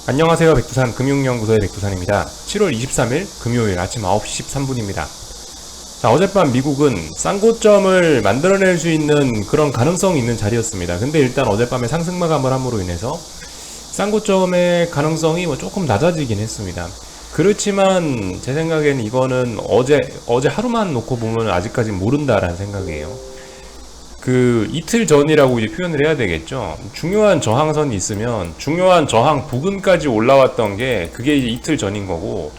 안녕하세요. 백두산 금융연구소의 백두산입니다. 7월 23일 금요일 아침 9시 13분입니다. 자, 어젯밤 미국은 쌍고점을 만들어낼 수 있는 그런 가능성이 있는 자리였습니다. 근데 일단 어젯밤에 상승 마감을 함으로 인해서 쌍고점의 가능성이 조금 낮아지긴 했습니다. 그렇지만 제 생각에는 이거는 어제 하루만 놓고 보면 아직까지 모른다라는 생각이에요. 이틀 전이라고 이제 표현을 해야 되겠죠. 중요한 저항선이 있으면 중요한 저항 부근까지 올라왔던 게 그게 이제 이틀 전인 거고,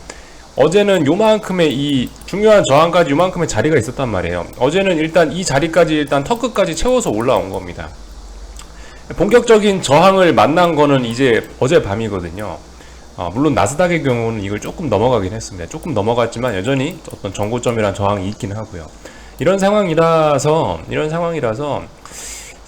어제는 요만큼의 이 중요한 저항까지 요만큼의 자리가 있었단 말이에요. 어제는 일단 이 자리까지 일단 턱 끝까지 채워서 올라온 겁니다. 본격적인 저항을 만난 거는 이제 어젯밤이거든요. 물론 나스닥의 경우는 이걸 조금 넘어가긴 했습니다. 조금 넘어갔지만 여전히 어떤 정고점이란 저항이 있긴 하고요. 이런 상황이라서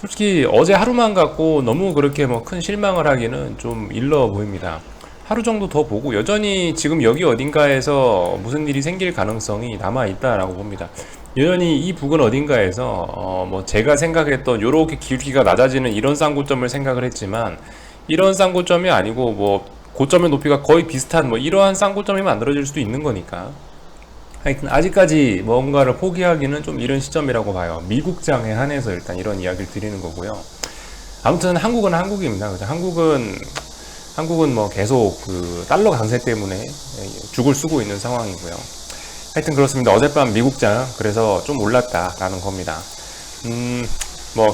솔직히 어제 하루만 갖고 너무 그렇게 큰 실망을 하기는 좀 일러 보입니다. 하루 정도 더 보고 여전히 지금 여기 어딘가에서 무슨 일이 생길 가능성이 남아 있다라고 봅니다. 여전히 이 부근 어딘가에서 제가 생각했던 요렇게 기울기가 낮아지는 이런 쌍고점을 생각을 했지만, 이런 쌍고점이 아니고 고점의 높이가 거의 비슷한 이러한 쌍고점이 만들어질 수도 있는 거니까, 하여튼 아직까지 뭔가를 포기하기는 좀 이른 시점이라고 봐요. 미국장에 한해서 일단 이런 이야기를 드리는 거고요. 아무튼 한국은 한국입니다. 그죠? 한국은 계속 달러 강세 때문에 죽을 쓰고 있는 상황이고요. 하여튼 그렇습니다. 어젯밤 미국장 그래서 좀 올랐다라는 겁니다.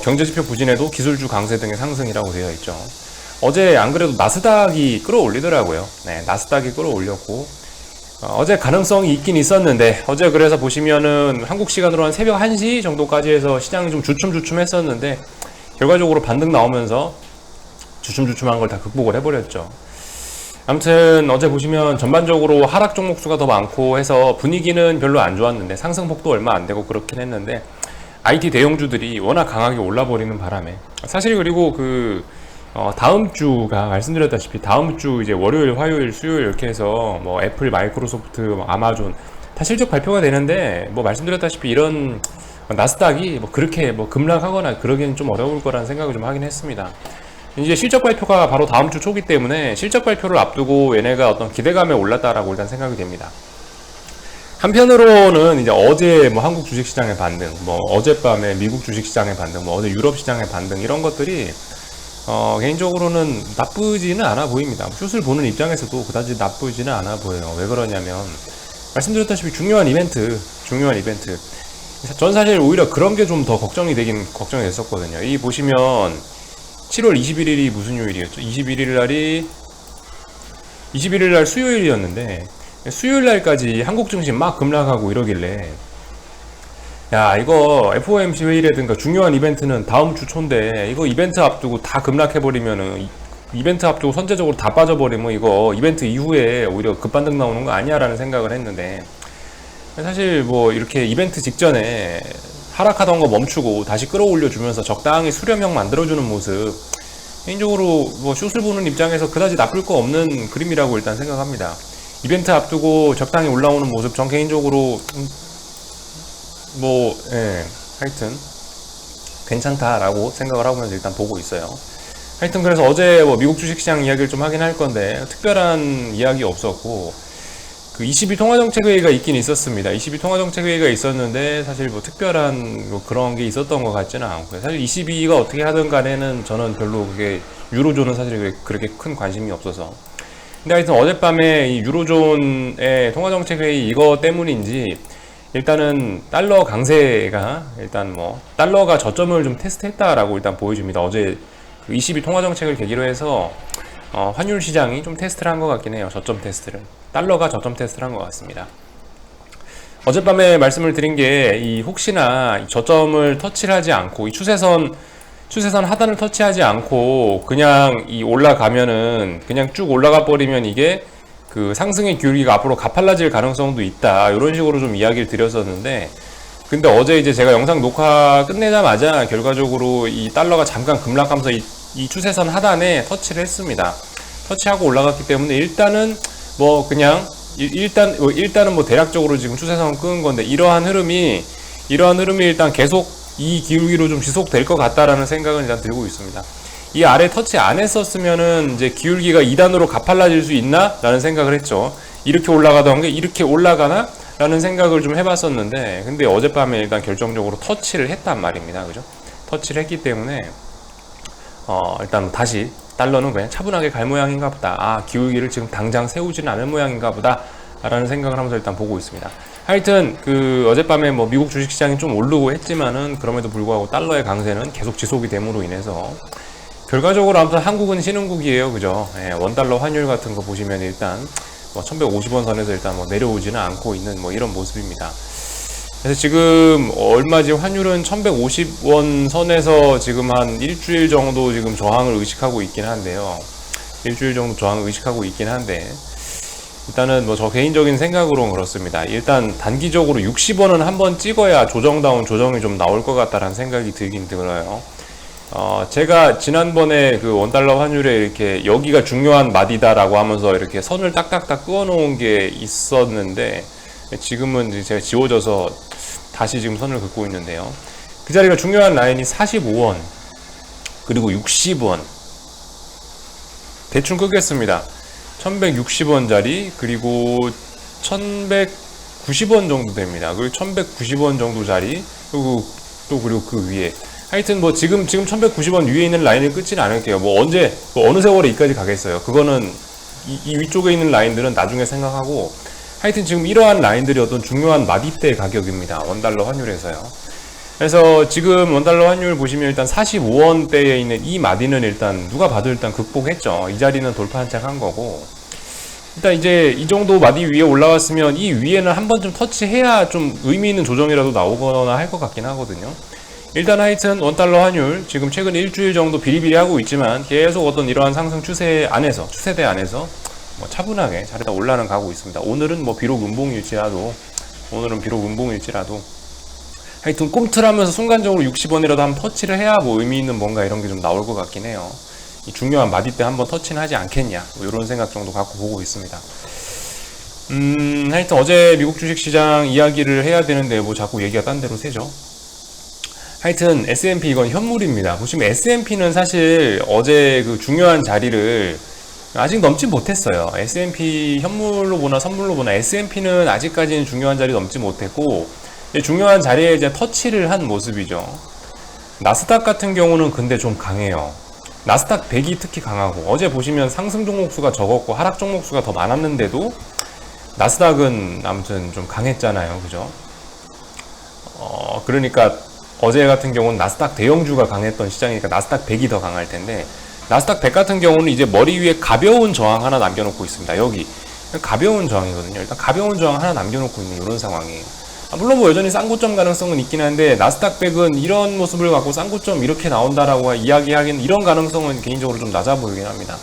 경제지표 부진에도 기술주 강세 등의 상승이라고 되어 있죠. 어제 안 그래도 나스닥이 끌어올리더라고요. 네, 나스닥이 끌어올렸고, 어제 가능성이 있긴 있었는데, 어제 그래서 보시면은 한국 시간으로 한 새벽 1시 정도까지 해서 시장이 좀 주춤주춤 했었는데, 결과적으로 반등 나오면서 주춤주춤한 걸 다 극복을 해버렸죠. 아무튼 어제 보시면 전반적으로 하락 종목 수가 더 많고 해서 분위기는 별로 안 좋았는데, 상승폭도 얼마 안 되고 그렇긴 했는데, IT 대형주들이 워낙 강하게 올라버리는 바람에, 사실 그리고 다음 주가 말씀드렸다시피 다음 주 이제 월요일, 화요일, 수요일 이렇게 해서 애플, 마이크로소프트, 아마존 다 실적 발표가 되는데, 말씀드렸다시피 이런 나스닥이 그렇게 급락하거나 그러기는 좀 어려울 거라는 생각을 좀 하긴 했습니다. 이제 실적 발표가 바로 다음 주 초기 때문에 실적 발표를 앞두고 얘네가 어떤 기대감에 올랐다라고 일단 생각이 됩니다. 한편으로는 이제 어제 한국 주식시장의 반등, 어젯밤에 미국 주식시장의 반등, 어제 유럽 시장의 반등, 이런 것들이 개인적으로는 나쁘지는 않아 보입니다. 숏을 보는 입장에서도 그다지 나쁘지는 않아 보여요. 왜 그러냐면, 말씀드렸다시피 중요한 이벤트. 전 사실 오히려 그런 게 좀 더 걱정이 됐었거든요. 이 보시면 7월 21일이 무슨 요일이었죠? 21일 날 수요일이었는데, 수요일 날까지 한국 증시 막 급락하고 이러길래, 야, 이거 FOMC 회의라든가 중요한 이벤트는 다음 주 초인데, 이거 이벤트 앞두고 다 급락해버리면은, 이벤트 앞두고 선제적으로 다 빠져버리면 이거 이벤트 이후에 오히려 급반등 나오는 거 아니야 라는 생각을 했는데, 사실 이렇게 이벤트 직전에 하락하던 거 멈추고 다시 끌어올려주면서 적당히 수렴형 만들어주는 모습, 개인적으로 숏을 보는 입장에서 그다지 나쁠 거 없는 그림이라고 일단 생각합니다. 이벤트 앞두고 적당히 올라오는 모습, 전 개인적으로 하여튼 괜찮다라고 생각을 하면서 일단 보고 있어요. 하여튼 그래서 어제 미국 주식시장 이야기를 좀 하긴 할 건데, 특별한 이야기 없었고, 22 통화정책회의가 있긴 있었습니다. 22 통화정책회의가 있었는데 사실 특별한 그런 게 있었던 것 같지는 않고요. 사실 22가 어떻게 하든 간에는 저는 별로 그게, 유로존은 사실 그렇게 큰 관심이 없어서. 근데 하여튼 어젯밤에 이 유로존의 통화정책회의 이거 때문인지 일단은 달러 강세가 일단 달러가 저점을 좀 테스트했다라고 일단 보여집니다. 어제 22 통화정책을 계기로 해서 환율 시장이 좀 테스트를 한 것 같긴 해요. 저점 테스트를. 달러가 저점 테스트를 한 것 같습니다. 어젯밤에 말씀을 드린 게, 혹시나 저점을 터치를 하지 않고, 이 추세선 하단을 터치하지 않고 그냥 올라가면은, 그냥 쭉 올라가 버리면 이게 상승의 기울기가 앞으로 가팔라질 가능성도 있다, 이런 식으로 좀 이야기를 드렸었는데, 근데 어제 이제 제가 영상 녹화 끝내자마자 결과적으로 이 달러가 잠깐 급락하면서 이 추세선 하단에 터치를 했습니다. 터치하고 올라갔기 때문에 일단은 일단은 대략적으로 지금 추세선 끄는 건데, 이러한 흐름이 일단 계속 이 기울기로 좀 지속될 것 같다라는 생각은 일단 들고 있습니다. 이 아래 터치 안 했었으면은 이제 기울기가 2단으로 가팔라질 수 있나? 라는 생각을 했죠. 이렇게 올라가던 게 이렇게 올라가나? 라는 생각을 좀 해봤었는데, 근데 어젯밤에 일단 결정적으로 터치를 했단 말입니다. 그죠? 터치를 했기 때문에, 일단 다시 달러는 그냥 차분하게 갈 모양인가 보다. 아, 기울기를 지금 당장 세우지는 않을 모양인가 보다. 라는 생각을 하면서 일단 보고 있습니다. 하여튼, 어젯밤에 뭐 미국 주식시장이 좀 오르고 했지만은, 그럼에도 불구하고 달러의 강세는 계속 지속이 됨으로 인해서, 결과적으로 아무튼 한국은 신흥국이에요. 그죠? 예, 원달러 환율 같은 거 보시면 일단, 1150원 선에서 일단 내려오지는 않고 있는 이런 모습입니다. 그래서 지금 얼마지 환율은 1150원 선에서 지금 한 일주일 정도 지금 저항을 의식하고 있긴 한데요. 일주일 정도 저항을 의식하고 있긴 한데, 일단은 저 개인적인 생각으로는 그렇습니다. 일단 단기적으로 60원은 한번 찍어야 조정다운 조정이 좀 나올 것 같다라는 생각이 들긴 들어요. 제가 지난번에 원달러 환율에 이렇게 여기가 중요한 마디다라고 하면서 이렇게 선을 딱딱딱 그어 놓은 게 있었는데, 지금은 이제 제가 지워져서 다시 지금 선을 긋고 있는데요. 그 자리가 중요한 라인이 45원, 그리고 60원. 대충 끄겠습니다. 1160원짜리, 그리고 1190원 정도 됩니다. 그리고 1190원 정도 자리, 그리고 그 위에. 하여튼 지금 1190원 위에 있는 라인을 끊지는 않을게요. 언제 어느 세월에 이까지 가겠어요. 그거는 이 위쪽에 있는 라인들은 나중에 생각하고, 하여튼 지금 이러한 라인들이 어떤 중요한 마디대 가격입니다. 원달러 환율에서요. 그래서 지금 원달러 환율 보시면 일단 45원대에 있는 이 마디는 일단 누가 봐도 일단 극복했죠. 이 자리는 돌파 한착한 거고, 일단 이제 이 정도 마디 위에 올라왔으면 이 위에는 한 번쯤 터치해야 좀 의미 있는 조정이라도 나오거나 할 것 같긴 하거든요. 일단 하여튼 원달러 환율 지금 최근 일주일 정도 비리비리하고 있지만 계속 어떤 이러한 상승 추세대 안에서 차분하게 자리다 올라는 가고 있습니다. 오늘은 비록 음봉일지라도 하여튼 꿈틀하면서 순간적으로 60원이라도 한번 터치를 해야 의미 있는 뭔가 이런 게 좀 나올 것 같긴 해요. 이 중요한 마디 때 한번 터치는 하지 않겠냐, 이런 생각 정도 갖고 보고 있습니다. 하여튼 어제 미국 주식시장 이야기를 해야 되는데 자꾸 얘기가 딴 데로 새죠. 하여튼 S&P 이건 현물입니다. 보시면 S&P는 사실 어제 중요한 자리를 아직 넘지 못했어요. S&P 현물로 보나 선물로 보나 S&P는 아직까지는 중요한 자리 넘지 못했고, 중요한 자리에 이제 터치를 한 모습이죠. 나스닥 같은 경우는 근데 좀 강해요. 나스닥 100이 특히 강하고, 어제 보시면 상승 종목수가 적었고 하락 종목수가 더 많았는데도 나스닥은 아무튼 좀 강했잖아요. 그죠? 그러니까 어제 같은 경우는 나스닥 대형주가 강했던 시장이니까 나스닥 100이 더 강할 텐데, 나스닥 100 같은 경우는 이제 머리 위에 가벼운 저항 하나 남겨놓고 있습니다. 여기 가벼운 저항이거든요. 일단 가벼운 저항 하나 남겨놓고 있는 이런 상황이에요. 물론 여전히 쌍고점 가능성은 있긴 한데, 나스닥 100은 이런 모습을 갖고 쌍고점 이렇게 나온다라고 이야기하기는 이런 가능성은 개인적으로 좀 낮아 보이긴 합니다.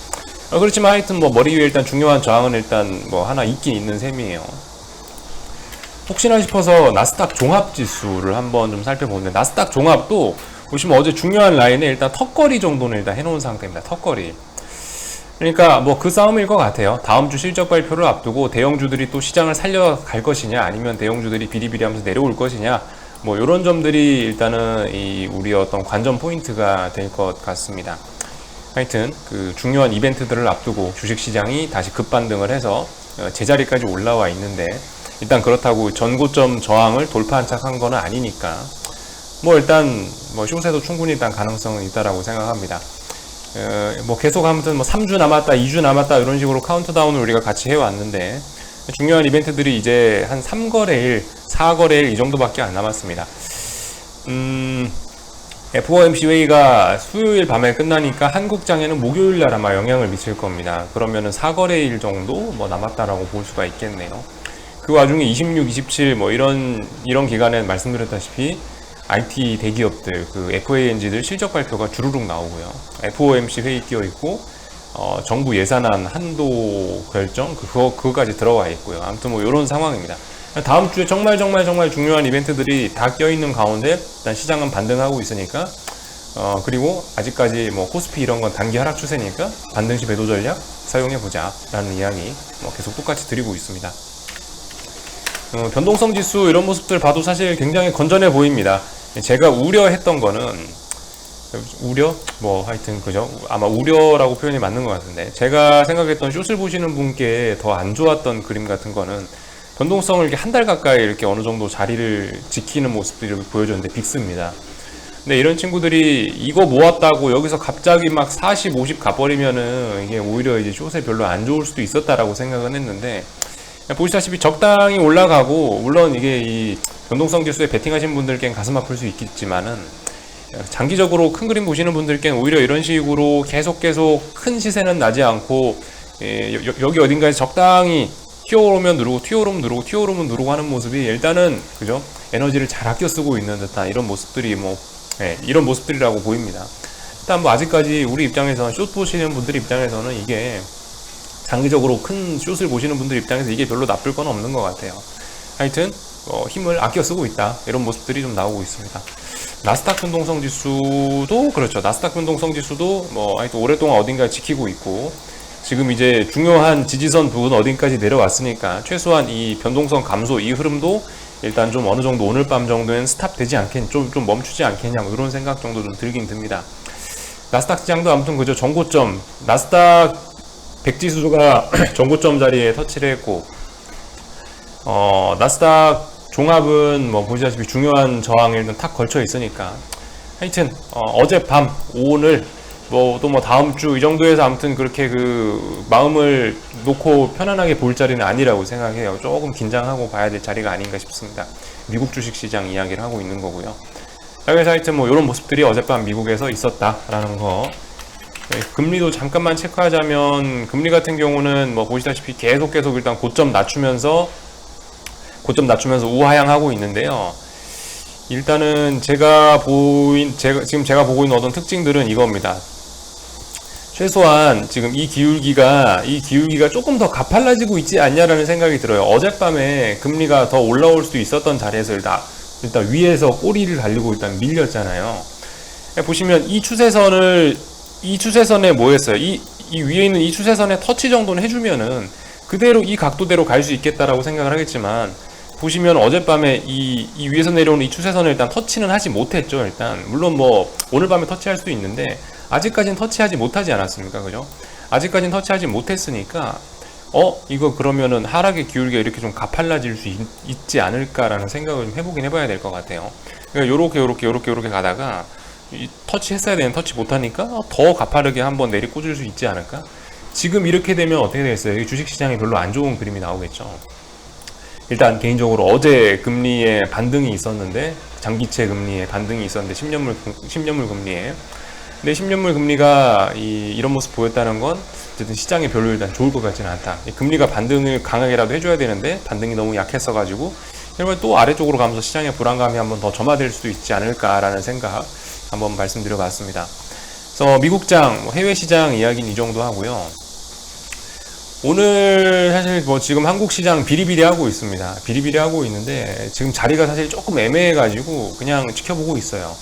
그렇지만 하여튼 머리 위에 일단 중요한 저항은 일단 하나 있긴 있는 셈이에요. 혹시나 싶어서 나스닥 종합지수를 한번 좀 살펴보는데, 나스닥 종합도 보시면 어제 중요한 라인에 일단 턱걸이 정도는 일단 해놓은 상태입니다. 턱걸이. 그러니까 그 싸움일 것 같아요. 다음 주 실적 발표를 앞두고 대형주들이 또 시장을 살려갈 것이냐, 아니면 대형주들이 비리비리하면서 내려올 것이냐, 이런 점들이 일단은 우리 어떤 관전 포인트가 될 것 같습니다. 하여튼 중요한 이벤트들을 앞두고 주식시장이 다시 급반등을 해서 제자리까지 올라와 있는데, 일단 그렇다고 전고점 저항을 돌파 한착한 거는 아니니까 일단 숏에도 충분히 일단 가능성은 있다라고 생각합니다. 계속 아무튼 3주 남았다, 2주 남았다 이런 식으로 카운트다운을 우리가 같이 해왔는데, 중요한 이벤트들이 이제 한 3거래일, 4거래일 이 정도밖에 안 남았습니다. FOMC 회의가 수요일 밤에 끝나니까 한국장에는 목요일날 아마 영향을 미칠 겁니다. 그러면은 4거래일 정도 남았다라고 볼 수가 있겠네요. 그 와중에 26, 27 이런 기간에 말씀드렸다시피 IT 대기업들, FANG들 실적 발표가 주르륵 나오고요. FOMC 회의 끼어 있고, 정부 예산안 한도 결정, 그거까지 들어와 있고요. 아무튼 이런 상황입니다. 다음 주에 정말 중요한 이벤트들이 다 껴 있는 가운데, 일단 시장은 반등하고 있으니까, 그리고 아직까지 코스피 이런 건 단기 하락 추세니까, 반등시 배도 전략 사용해보자 라는 이야기 계속 똑같이 드리고 있습니다. 변동성 지수 이런 모습들 봐도 사실 굉장히 건전해 보입니다. 제가 우려했던 거는 우려? 뭐 하여튼 그죠? 아마 우려라고 표현이 맞는 것 같은데, 제가 생각했던 숏을 보시는 분께 더 안 좋았던 그림 같은 거는 변동성을 이렇게 한 달 가까이 이렇게 어느 정도 자리를 지키는 모습들이 보여줬는데 빅스입니다. 근데 이런 친구들이 이거 모았다고 여기서 갑자기 막 40, 50 가버리면은 이게 오히려 이제 숏에 별로 안 좋을 수도 있었다라고 생각은 했는데, 보시다시피 적당히 올라가고, 물론 이게 이 변동성 지수에 베팅하신 분들께는 가슴 아플 수 있겠지만은, 장기적으로 큰 그림 보시는 분들께는 오히려 이런 식으로 계속 큰 시세는 나지 않고, 여기 어딘가에 적당히 튀어오르면 누르고 튀어오르면 누르고 튀어오르면 누르고 하는 모습이 일단은 그죠? 에너지를 잘 아껴 쓰고 있는 듯한 이런 모습들이 이런 모습들이라고 보입니다. 일단 뭐 아직까지 우리 입장에서는, 숏 보시는 분들 입장에서는 이게 장기적으로 큰 숏을 보시는 분들 입장에서 이게 별로 나쁠 건 없는 것 같아요. 하여튼 힘을 아껴 쓰고 있다, 이런 모습들이 좀 나오고 있습니다. 나스닥 변동성 지수도 그렇죠. 나스닥 변동성 지수도 하여튼 오랫동안 어딘가에 지키고 있고, 지금 이제 중요한 지지선 부분 어딘까지 내려왔으니까 최소한 이 변동성 감소 이 흐름도 일단 좀 어느 정도 오늘 밤 정도엔 스탑 되지 않겠냐, 좀 멈추지 않겠냐, 뭐 이런 생각 정도 좀 들긴 듭니다. 나스닥 시장도 아무튼 그죠, 정고점, 나스닥 100지수가 정고점 자리에 터치를 했고, 나스닥 종합은 보시다시피 중요한 저항에 일단 탁 걸쳐 있으니까, 하여튼 어젯밤, 오늘 또 다음 주 이 정도에서 아무튼 그렇게 그 마음을 놓고 편안하게 볼 자리는 아니라고 생각해요. 조금 긴장하고 봐야 될 자리가 아닌가 싶습니다. 미국 주식시장 이야기를 하고 있는 거고요. 자, 그래서 하여튼 이런 모습들이 어젯밤 미국에서 있었다라는 거. 네, 금리도 잠깐만 체크하자면, 금리 같은 경우는 보시다시피 계속 일단 고점 낮추면서 우하향하고 있는데요. 일단은 제가 보고 있는 어떤 특징들은 이겁니다. 최소한 지금 이 기울기가 조금 더 가팔라지고 있지 않냐라는 생각이 들어요. 어젯밤에 금리가 더 올라올 수도 있었던 자리에서 일단 위에서 꼬리를 달리고 일단 밀렸잖아요. 보시면 이 추세선에 뭐였어요? 이 위에 있는 이 추세선에 터치 정도는 해주면은 그대로 이 각도대로 갈 수 있겠다라고 생각을 하겠지만, 보시면 어젯밤에 이 위에서 내려오는 이 추세선을 일단 터치는 하지 못했죠. 일단 물론 오늘 밤에 터치할 수도 있는데 아직까지는 터치하지 못하지 않았습니까? 그죠? 아직까지는 터치하지 못했으니까 이거 그러면은 하락의 기울기가 이렇게 좀 가팔라질 수 있지 않을까라는 생각을 좀 해보긴 해봐야 될 것 같아요. 그러니까 요렇게 가다가 터치했어야 되는 터치 못하니까 더 가파르게 한번 내리꽂을 수 있지 않을까? 지금 이렇게 되면 어떻게 되겠어요? 주식시장이 별로 안 좋은 그림이 나오겠죠. 일단 개인적으로 어제 금리에 반등이 있었는데, 장기채 금리에 반등이 있었는데 10년물 금리에, 근데 10년물 금리가 이런 모습 보였다는 건 어쨌든 시장에 별로 일단 좋을 것 같지는 않다. 금리가 반등을 강하게라도 해줘야 되는데 반등이 너무 약했어가지고 이러면 또 아래쪽으로 가면서 시장의 불안감이 한번 더 점화될 수도 있지 않을까라는 생각 한번 말씀드려봤습니다. 그래서 미국장, 해외 시장 이야기는 이 정도 하고요. 오늘 사실 지금 한국 시장 비리비리하고 있습니다. 비리비리하고 있는데 지금 자리가 사실 조금 애매해가지고 그냥 지켜보고 있어요.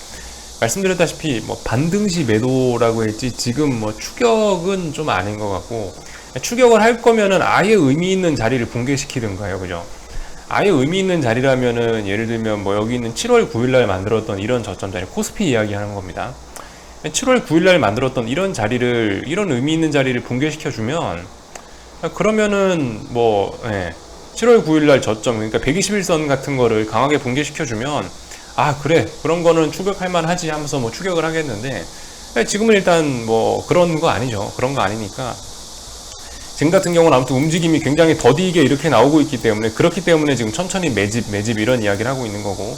말씀드렸다시피 반등시 매도라고 했지 지금 추격은 좀 아닌 것 같고, 추격을 할 거면은 아예 의미 있는 자리를 붕괴시키든가요, 그죠? 아예 의미 있는 자리라면은 예를 들면 여기 있는 7월 9일날 만들었던 이런 저점 자리, 코스피 이야기하는 겁니다. 7월 9일날 만들었던 이런 의미 있는 자리를 붕괴시켜주면, 그러면은 7월 9일날 저점, 그러니까 121선 같은 거를 강하게 붕괴시켜주면, 그래, 그런 거는 추격할 만하지 하면서 추격을 하겠는데, 지금은 일단 그런 거 아니죠. 그런 거 아니니까. 지금 같은 경우는 아무튼 움직임이 굉장히 더디게 이렇게 나오고 있기 때문에, 그렇기 때문에 지금 천천히 매집 이런 이야기를 하고 있는 거고,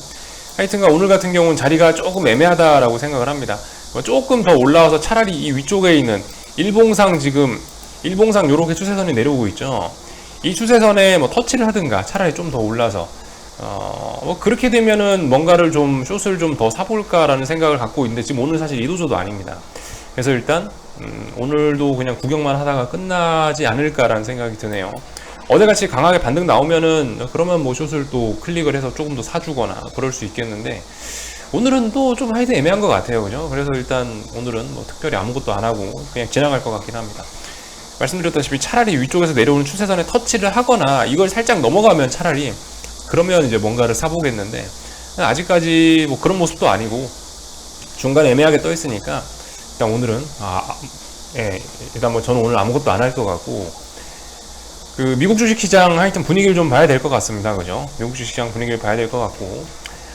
하여튼간 오늘 같은 경우는 자리가 조금 애매하다라고 생각을 합니다. 조금 더 올라와서 차라리 이 위쪽에 있는 일봉상 요렇게 추세선이 내려오고 있죠. 이 추세선에 터치를 하든가 차라리 좀 더 올라서 그렇게 되면은 뭔가를 숏을 좀 더 사볼까라는 생각을 갖고 있는데, 지금 오늘 사실 이도저도 아닙니다. 그래서 일단 오늘도 그냥 구경만 하다가 끝나지 않을까라는 생각이 드네요. 어제같이 강하게 반등 나오면은 그러면 숏을 또 클릭을 해서 조금 더 사주거나 그럴 수 있겠는데, 오늘은 또 좀 하여튼 애매한 것 같아요, 그죠? 그래서 일단 오늘은 특별히 아무것도 안 하고 그냥 지나갈 것 같긴 합니다. 말씀드렸다시피 차라리 위쪽에서 내려오는 추세선에 터치를 하거나 이걸 살짝 넘어가면 차라리 그러면 이제 뭔가를 사보겠는데, 아직까지 그런 모습도 아니고, 중간에 애매하게 떠 있으니까 일단 오늘은 일단 뭐 저는 오늘 아무것도 안 할 것 같고, 그 미국 주식시장 하여튼 분위기를 좀 봐야 될 것 같습니다. 그죠? 미국 주식시장 분위기를 봐야 될 것 같고,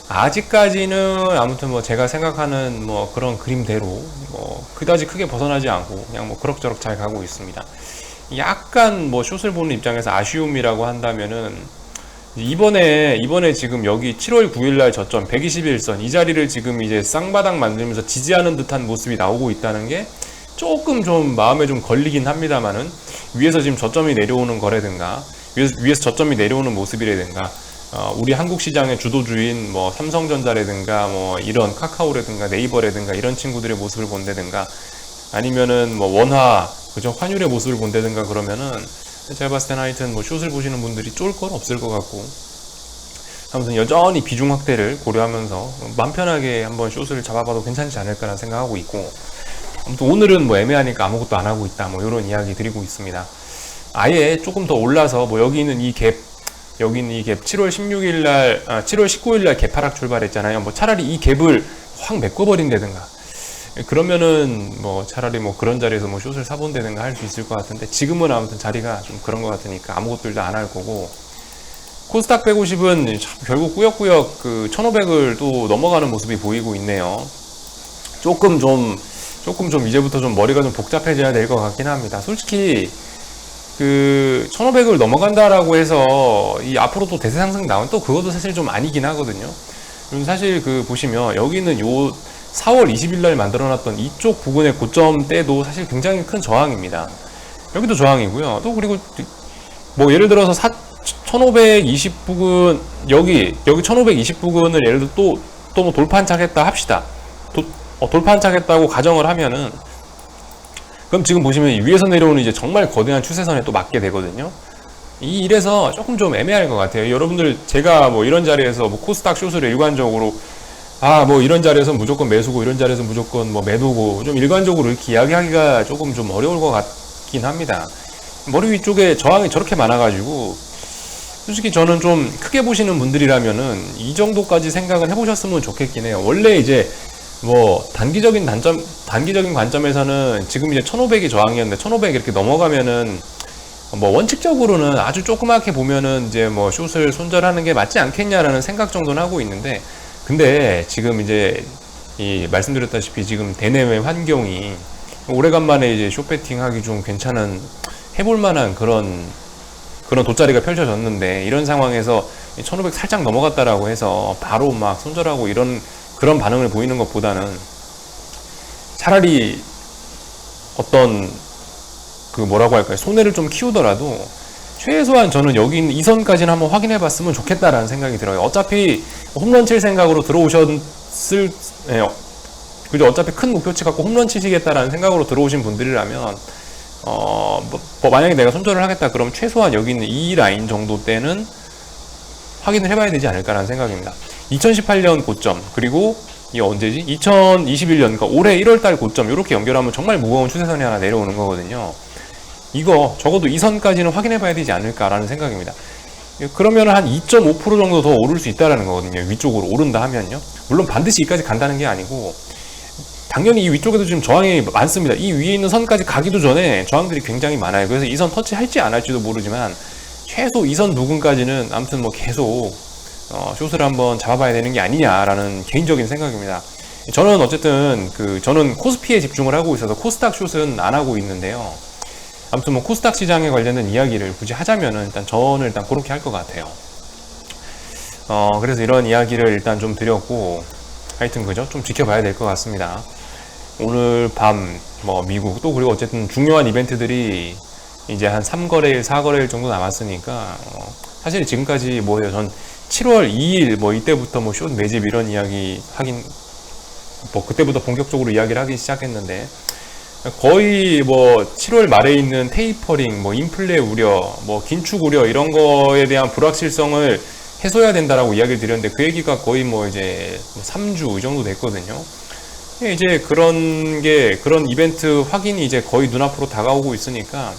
아직까지는 아무튼 뭐 제가 생각하는 뭐 그런 그림대로 뭐 그다지 크게 벗어나지 않고 그냥 뭐 그럭저럭 잘 가고 있습니다. 약간 뭐 숏을 보는 입장에서 아쉬움이라고 한다면은, 이번에 지금 여기 7월 9일날 저점 121선 이 자리를 지금 이제 쌍바닥 만들면서 지지하는 듯한 모습이 나오고 있다는 게 조금 좀 마음에 좀 걸리긴 합니다만은, 위에서 지금 저점이 내려오는 거라든가 위에서 저점이 내려오는 모습이라든가, 우리 한국 시장의 주도주인 뭐 삼성전자라든가 뭐 이런 카카오라든가 네이버라든가 이런 친구들의 모습을 본다든가, 아니면은 뭐 원화, 그죠, 환율의 모습을 본다든가 그러면은 제가 봤을 때는 하여튼 뭐 숏을 보시는 분들이 쫄 건 없을 것 같고, 아무튼 여전히 비중 확대를 고려하면서 맘 편하게 한번 숏을 잡아봐도 괜찮지 않을까라는 생각하고 있고, 아무튼 오늘은 뭐 애매하니까 아무것도 안 하고 있다 뭐 이런 이야기 드리고 있습니다. 아예 조금 더 올라서 뭐 여기 있는 이 갭 7월 16일날 7월 19일날 갭 하락 출발했잖아요. 뭐 차라리 이 갭을 확 메꿔버린다든가 그러면은 뭐 차라리 뭐 그런 자리에서 뭐 숏을 사본다든가 할 수 있을 것 같은데, 지금은 아무튼 자리가 좀 그런 것 같으니까 아무것도 일단 안 할 거고, 코스닥 150은 결국 꾸역꾸역 그 1500을 또 넘어가는 모습이 보이고 있네요. 조금 좀 이제부터 좀 머리가 좀 복잡해져야 될 것 같긴 합니다. 솔직히 그 1500을 넘어간다라고 해서 이 앞으로 또 대세 상승 나온 또 그것도 사실 좀 아니긴 하거든요. 사실 그 보시면 여기는 요 4월 20일 날 만들어놨던 이쪽 부근의 고점 때도 사실 굉장히 큰 저항입니다. 여기도 저항이고요. 또 그리고 뭐 예를 들어서 1520 부근, 여기 1520 부근을 예를 들어 또 뭐 돌파한착했다 합시다. 돌파한착했다고 가정을 하면은, 그럼 지금 보시면 위에서 내려오는 이제 정말 거대한 추세선에 또 맞게 되거든요. 이래서 조금 좀 애매할 것 같아요. 여러분들, 제가 뭐 이런 자리에서 뭐 코스닥 숏을 일관적으로 뭐 이런 자리에서 무조건 매수고 이런 자리에서 무조건 뭐 매도고 좀 일관적으로 이렇게 이야기하기가 조금 좀 어려울 것 같긴 합니다. 머리 위쪽에 저항이 저렇게 많아가지고 솔직히 저는 좀 크게 보시는 분들이라면은 이 정도까지 생각을 해보셨으면 좋겠긴 해요. 원래 이제 뭐 단기적인 관점에서는 지금 이제 1500이 저항이었는데 1500 이렇게 넘어가면은 뭐 원칙적으로는 아주 조그맣게 보면은 이제 뭐 숏을 손절하는 게 맞지 않겠냐라는 생각 정도는 하고 있는데, 근데 지금 이제 말씀드렸다시피 지금 대내외 환경이 오래간만에 이제 숏배팅 하기 좀 괜찮은, 해볼 만한 그런 돗자리가 펼쳐졌는데, 이런 상황에서 1500 살짝 넘어갔다라고 해서 바로 막 손절하고 그런 반응을 보이는 것보다는 차라리 어떤 그 뭐라고 할까요, 손해를 좀 키우더라도 최소한 저는 여기 있는 이 선까지는 한번 확인해 봤으면 좋겠다라는 생각이 들어요. 어차피 홈런 칠 생각으로 그죠? 어차피 큰 목표치 갖고 홈런 치시겠다라는 생각으로 들어오신 분들이라면 만약에 내가 손절을 하겠다 그럼 최소한 여기 있는 이 라인 정도 때는 확인을 해봐야 되지 않을까라는 생각입니다. 2018년 고점, 그리고 이 언제지? 2021년, 그러니까 올해 1월달 고점 이렇게 연결하면 정말 무거운 추세선이 하나 내려오는 거거든요. 이거 적어도 이 선까지는 확인해봐야 되지 않을까라는 생각입니다. 그러면 한 2.5% 정도 더 오를 수 있다라는 거거든요. 위쪽으로 오른다 하면요. 물론 반드시 여기까지 간다는 게 아니고, 당연히 이 위쪽에도 지금 저항이 많습니다. 이 위에 있는 선까지 가기도 전에 저항들이 굉장히 많아요. 그래서 이 선 터치할지 안 할지도 모르지만 최소 이 선 부근까지는 아무튼 뭐 계속 숏을 한번 잡아봐야 되는 게 아니냐라는 개인적인 생각입니다. 저는 어쨌든 저는 코스피에 집중을 하고 있어서 코스닥 숏은 안 하고 있는데요. 아무튼 뭐 코스닥 시장에 관련된 이야기를 굳이 하자면은 저는 일단 그렇게 할 것 같아요. 그래서 이런 이야기를 일단 좀 드렸고, 하여튼 그죠? 좀 지켜봐야 될 것 같습니다. 오늘 밤 뭐 미국 또 그리고 어쨌든 중요한 이벤트들이 이제 한 3거래일 4거래일 정도 남았으니까 사실 지금까지 뭐예요, 전 7월 2일 뭐 이때부터 뭐 숏 매집 이런 이야기 하긴 뭐 그때부터 본격적으로 이야기를 하기 시작했는데, 거의 뭐 7월 말에 있는 테이퍼링, 뭐 인플레 우려, 뭐 긴축 우려 이런 거에 대한 불확실성을 해소해야 된다라고 이야기를 드렸는데, 그 얘기가 거의 뭐 이제 3주 이 정도 됐거든요. 이제 그런 이벤트 확인이 이제 거의 눈앞으로 다가오고 있으니까,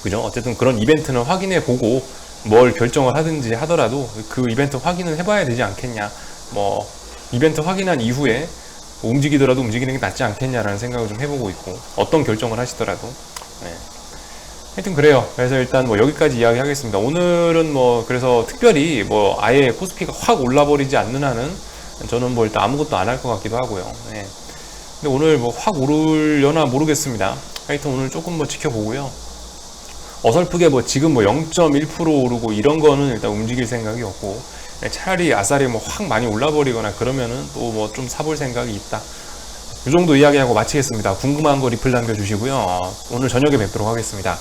그죠? 어쨌든 그런 이벤트는 확인해 보고 뭘 결정을 하든지 하더라도 그 이벤트 확인은 해봐야 되지 않겠냐. 뭐 이벤트 확인한 이후에 움직이더라도 움직이는 게 낫지 않겠냐라는 생각을 좀 해보고 있고, 어떤 결정을 하시더라도. 네. 하여튼 그래요. 그래서 일단 뭐 여기까지 이야기 하겠습니다. 오늘은 뭐 그래서 특별히 뭐 아예 코스피가 확 올라버리지 않는 한은 저는 뭐 일단 아무것도 안 할 것 같기도 하고요. 네. 근데 오늘 뭐 확 오르려나 모르겠습니다. 하여튼 오늘 조금 뭐 지켜보고요. 어설프게 뭐 지금 뭐 0.1% 오르고 이런 거는 일단 움직일 생각이 없고, 차라리 아싸리 뭐 확 많이 올라버리거나 그러면은 또 뭐 좀 사볼 생각이 있다. 이 정도 이야기하고 마치겠습니다. 궁금한 거 리플 남겨주시고요. 오늘 저녁에 뵙도록 하겠습니다.